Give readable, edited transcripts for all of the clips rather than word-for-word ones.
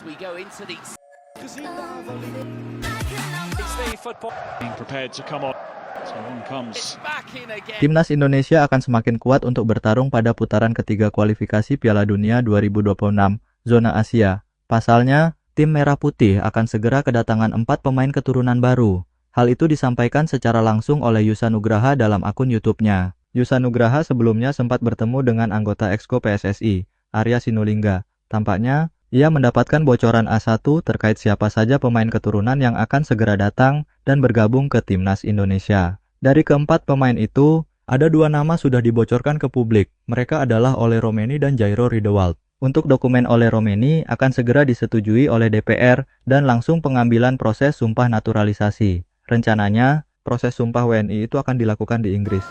We go into these. It's the football being prepared to come on. So on comes. Back in again. Timnas Indonesia akan semakin kuat untuk bertarung pada putaran ketiga kualifikasi Piala Dunia 2026 zona Asia. Pasalnya, tim Merah Putih akan segera kedatangan 4 pemain keturunan baru. Hal itu disampaikan secara langsung oleh Yusa Nugraha dalam akun YouTube-nya. Yusa Nugraha sebelumnya sempat bertemu dengan anggota Exco PSSI, Arya Sinulinga. Tampaknya, ia mendapatkan bocoran A1 terkait siapa saja pemain keturunan yang akan segera datang dan bergabung ke Timnas Indonesia. Dari keempat pemain itu, ada 2 nama sudah dibocorkan ke publik. Mereka adalah Ole Romeni dan Jairo Riedewald. Untuk dokumen Ole Romeni akan segera disetujui oleh DPR dan langsung pengambilan proses sumpah naturalisasi. Rencananya, proses sumpah WNI itu akan dilakukan di Inggris.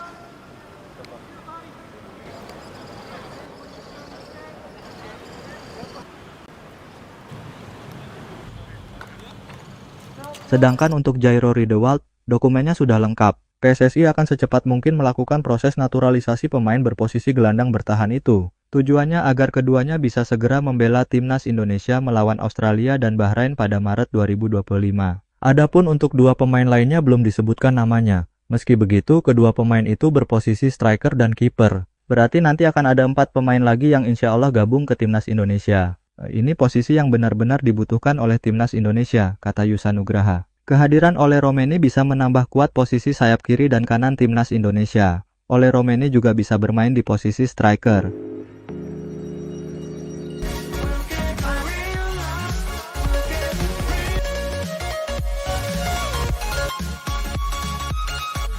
Sedangkan untuk Jairo Riedewald, dokumennya sudah lengkap. PSSI akan secepat mungkin melakukan proses naturalisasi pemain berposisi gelandang bertahan itu. Tujuannya agar keduanya bisa segera membela Timnas Indonesia melawan Australia dan Bahrain pada Maret 2025. Adapun untuk 2 pemain lainnya belum disebutkan namanya. Meski begitu, kedua pemain itu berposisi striker dan kiper. Berarti nanti akan ada 4 pemain lagi yang insya Allah gabung ke Timnas Indonesia. Ini posisi yang benar-benar dibutuhkan oleh Timnas Indonesia, kata Yusa Nugraha. Kehadiran Ole Romeni bisa menambah kuat posisi sayap kiri dan kanan Timnas Indonesia. Ole Romeni juga bisa bermain di posisi striker.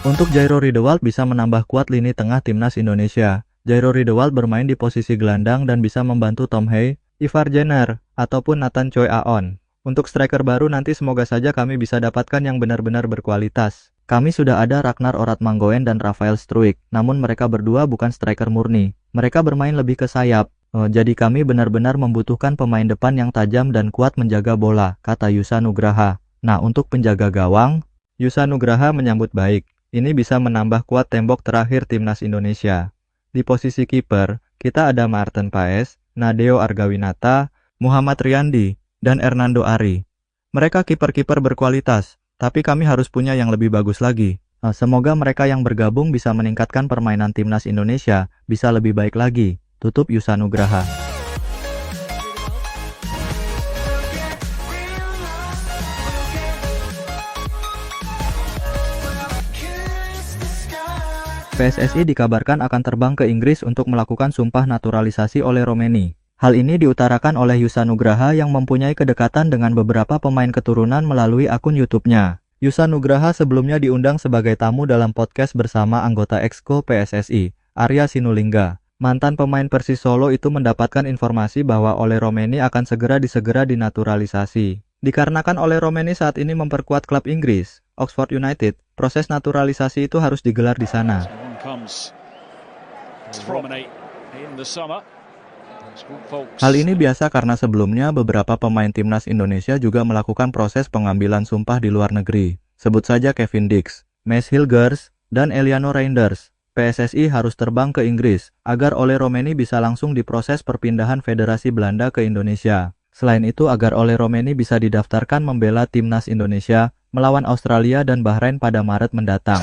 Untuk Jairo Riedewald bisa menambah kuat lini tengah Timnas Indonesia. Jairo Riedewald bermain di posisi gelandang dan bisa membantu Tom Hey, Ivar Jenner, ataupun Nathan Choi Aon. Untuk striker baru nanti semoga saja kami bisa dapatkan yang benar-benar berkualitas. Kami sudah ada Ragnar Oratmangoen dan Rafael Struijk, namun mereka berdua bukan striker murni. Mereka bermain lebih ke sayap. Jadi kami benar-benar membutuhkan pemain depan yang tajam dan kuat menjaga bola, kata Yusa Nugraha. Nah, untuk penjaga gawang, Yusa Nugraha menyambut baik. Ini bisa menambah kuat tembok terakhir Timnas Indonesia. Di posisi kiper, kita ada Maarten Paes, Nadeo Argawinata, Muhammad Riyandi, dan Hernando Ari. Mereka kiper-kiper berkualitas, tapi kami harus punya yang lebih bagus lagi. Semoga mereka yang bergabung bisa meningkatkan permainan Timnas Indonesia, bisa lebih baik lagi. Tutup Yusa Nugraha. PSSI dikabarkan akan terbang ke Inggris untuk melakukan sumpah naturalisasi Ole Romeni. Hal ini diutarakan oleh Yusa Nugraha yang mempunyai kedekatan dengan beberapa pemain keturunan melalui akun YouTube-nya. Yusa Nugraha sebelumnya diundang sebagai tamu dalam podcast bersama anggota Exco PSSI, Arya Sinulinga. Mantan pemain Persis Solo itu mendapatkan informasi bahwa Ole Romeni akan segera dinaturalisasi. Dikarenakan Ole Romeni saat ini memperkuat klub Inggris, Oxford United, proses naturalisasi itu harus digelar di sana. Hal ini biasa karena sebelumnya beberapa pemain Timnas Indonesia juga melakukan proses pengambilan sumpah di luar negeri. Sebut saja Kevin Dix, Maes Hilgers, dan Eliano Reinders. PSSI harus terbang ke Inggris agar Ole Romeni bisa langsung diproses perpindahan Federasi Belanda ke Indonesia. Selain itu agar Ole Romeni bisa didaftarkan membela Timnas Indonesia melawan Australia dan Bahrain pada Maret mendatang.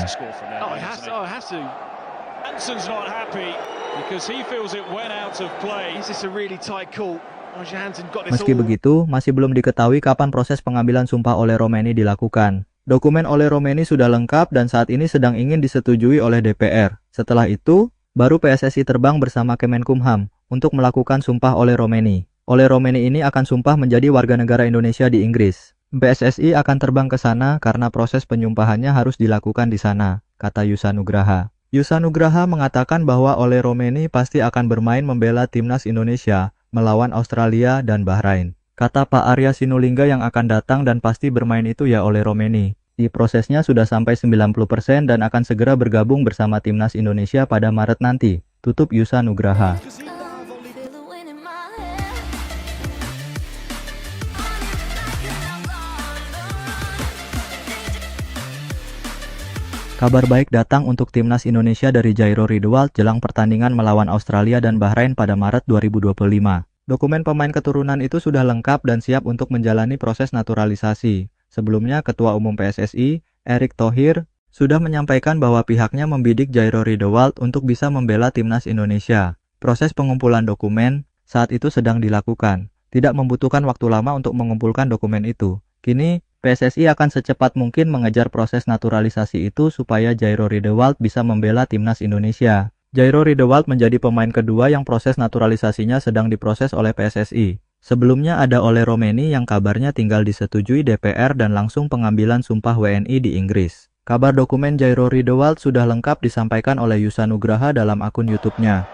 Meski begitu, masih belum diketahui kapan proses pengambilan sumpah Ole Romeni dilakukan. Dokumen Ole Romeni sudah lengkap dan saat ini sedang ingin disetujui oleh DPR. Setelah itu, baru PSSI terbang bersama Kemenkumham untuk melakukan sumpah Ole Romeni. Ole Romeni ini akan sumpah menjadi warga negara Indonesia di Inggris. PSSI akan terbang ke sana karena proses penyumpahannya harus dilakukan di sana, kata Yusa Nugraha. Yusa Nugraha mengatakan bahwa Ole Romeni pasti akan bermain membela Timnas Indonesia melawan Australia dan Bahrain. Kata Pak Arya Sinulinga yang akan datang dan pasti bermain itu ya Ole Romeni. Di prosesnya sudah sampai 90% dan akan segera bergabung bersama Timnas Indonesia pada Maret nanti. Tutup Yusa Nugraha. Kabar baik datang untuk Timnas Indonesia dari Jairo Riedewald jelang pertandingan melawan Australia dan Bahrain pada Maret 2025. Dokumen pemain keturunan itu sudah lengkap dan siap untuk menjalani proses naturalisasi. Sebelumnya, Ketua Umum PSSI, Erick Thohir, sudah menyampaikan bahwa pihaknya membidik Jairo Riedewald untuk bisa membela timnas Indonesia. Proses pengumpulan dokumen saat itu sedang dilakukan. Tidak membutuhkan waktu lama untuk mengumpulkan dokumen itu. Kini, PSSI akan secepat mungkin mengejar proses naturalisasi itu supaya Jairo Riedewald bisa membela timnas Indonesia. Jairo Riedewald menjadi pemain kedua yang proses naturalisasinya sedang diproses oleh PSSI. Sebelumnya ada Ole Romeni yang kabarnya tinggal disetujui DPR dan langsung pengambilan sumpah WNI di Inggris. Kabar dokumen Jairo Riedewald sudah lengkap disampaikan oleh Yusa Nugraha dalam akun YouTube-nya.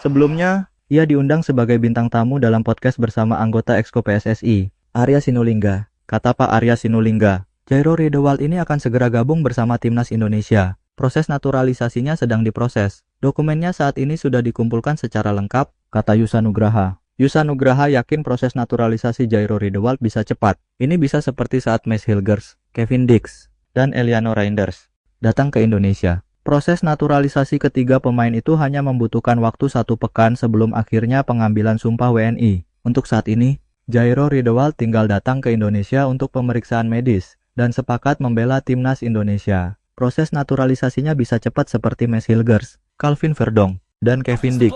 Sebelumnya, ia diundang sebagai bintang tamu dalam podcast bersama anggota Exco PSSI, Arya Sinulinga. Kata Pak Arya Sinulinga, Jairo Riedewald ini akan segera gabung bersama timnas Indonesia. Proses naturalisasinya sedang diproses. Dokumennya saat ini sudah dikumpulkan secara lengkap, kata Yusa Nugraha. Yusa Nugraha yakin proses naturalisasi Jairo Riedewald bisa cepat. Ini bisa seperti saat Max Hilgers, Kevin Dix, dan Eliano Reinders datang ke Indonesia. Proses naturalisasi ketiga pemain itu hanya membutuhkan waktu 1 pekan sebelum akhirnya pengambilan sumpah WNI. Untuk saat ini, Jairo Riedewald tinggal datang ke Indonesia untuk pemeriksaan medis dan sepakat membela timnas Indonesia. Proses naturalisasinya bisa cepat seperti Max Hilgers, Calvin Verdong, dan Kevin Dix.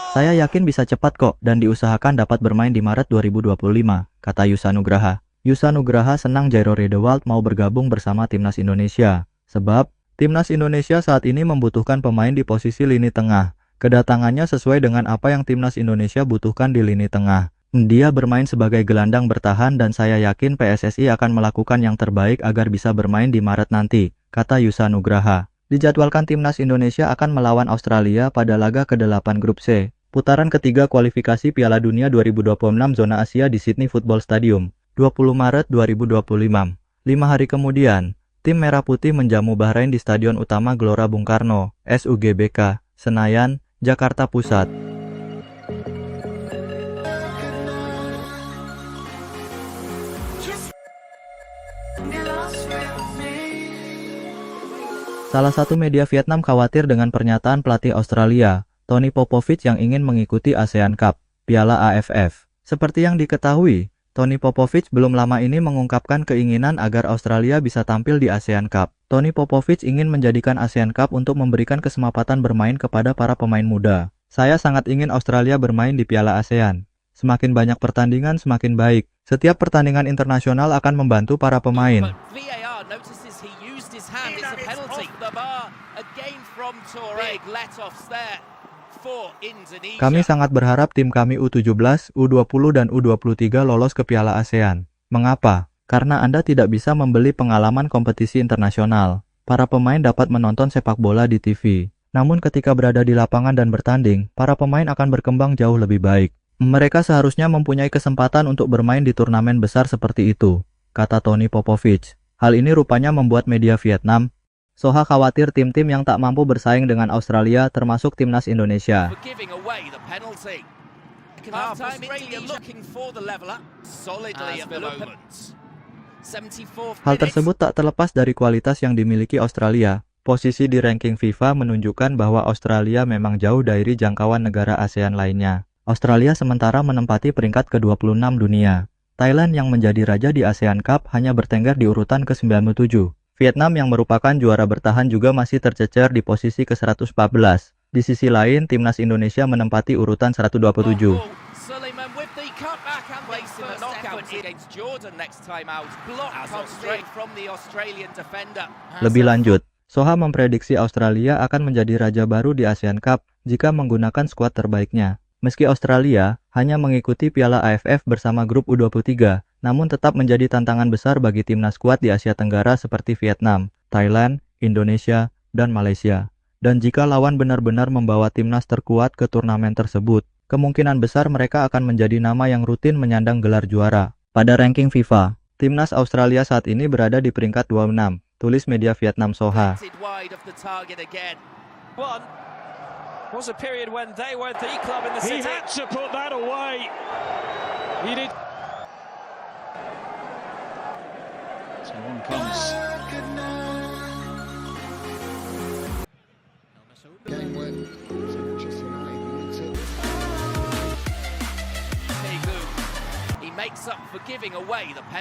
Saya yakin bisa cepat kok dan diusahakan dapat bermain di Maret 2025, kata Yusa Nugraha. Yusa Nugraha senang Jairo Riedewald mau bergabung bersama timnas Indonesia. Sebab, timnas Indonesia saat ini membutuhkan pemain di posisi lini tengah. Kedatangannya sesuai dengan apa yang timnas Indonesia butuhkan di lini tengah. Dia bermain sebagai gelandang bertahan dan saya yakin PSSI akan melakukan yang terbaik agar bisa bermain di Maret nanti, kata Yusa Nugraha. Dijadwalkan timnas Indonesia akan melawan Australia pada laga ke-8 Grup C, putaran ketiga kualifikasi Piala Dunia 2026 zona Asia di Sydney Football Stadium, 20 Maret 2025. 5 hari kemudian, tim Merah Putih menjamu Bahrain di Stadion Utama Gelora Bung Karno, SUGBK, Senayan, Jakarta Pusat. Salah satu media Vietnam khawatir dengan pernyataan pelatih Australia, Tony Popovich yang ingin mengikuti ASEAN Cup, Piala AFF. Seperti yang diketahui, Tony Popovich belum lama ini mengungkapkan keinginan agar Australia bisa tampil di ASEAN Cup. Tony Popovich ingin menjadikan ASEAN Cup untuk memberikan kesempatan bermain kepada para pemain muda. Saya sangat ingin Australia bermain di Piala ASEAN. Semakin banyak pertandingan semakin baik. Setiap pertandingan internasional akan membantu para pemain. Kami sangat berharap tim kami U17, U20 dan U23 lolos ke Piala ASEAN. Mengapa? Karena Anda tidak bisa membeli pengalaman kompetisi internasional. Para pemain dapat menonton sepak bola di TV. Namun ketika berada di lapangan dan bertanding, para pemain akan berkembang jauh lebih baik. Mereka seharusnya mempunyai kesempatan untuk bermain di turnamen besar seperti itu, kata Tony Popovich. Hal ini rupanya membuat media Vietnam, Soha khawatir tim-tim yang tak mampu bersaing dengan Australia termasuk timnas Indonesia. Hal tersebut tak terlepas dari kualitas yang dimiliki Australia. Posisi di ranking FIFA menunjukkan bahwa Australia memang jauh dari jangkauan negara ASEAN lainnya. Australia sementara menempati peringkat ke-26 dunia. Thailand yang menjadi raja di ASEAN Cup hanya bertengger di urutan ke-97. Vietnam yang merupakan juara bertahan juga masih tercecer di posisi ke-114. Di sisi lain, timnas Indonesia menempati urutan 127. Lebih lanjut, Soha memprediksi Australia akan menjadi raja baru di ASEAN Cup jika menggunakan skuad terbaiknya. Meski Australia hanya mengikuti Piala AFF bersama grup U23, namun tetap menjadi tantangan besar bagi timnas kuat di Asia Tenggara seperti Vietnam, Thailand, Indonesia, dan Malaysia. Dan jika lawan benar-benar membawa timnas terkuat ke turnamen tersebut, kemungkinan besar mereka akan menjadi nama yang rutin menyandang gelar juara. Pada ranking FIFA, timnas Australia saat ini berada di peringkat 26, tulis media Vietnam Soha. One was a period when they were the club in the He city. had to put that away. He did. So on comes. Game when Manchester United wins it. He makes up for giving away the penalty.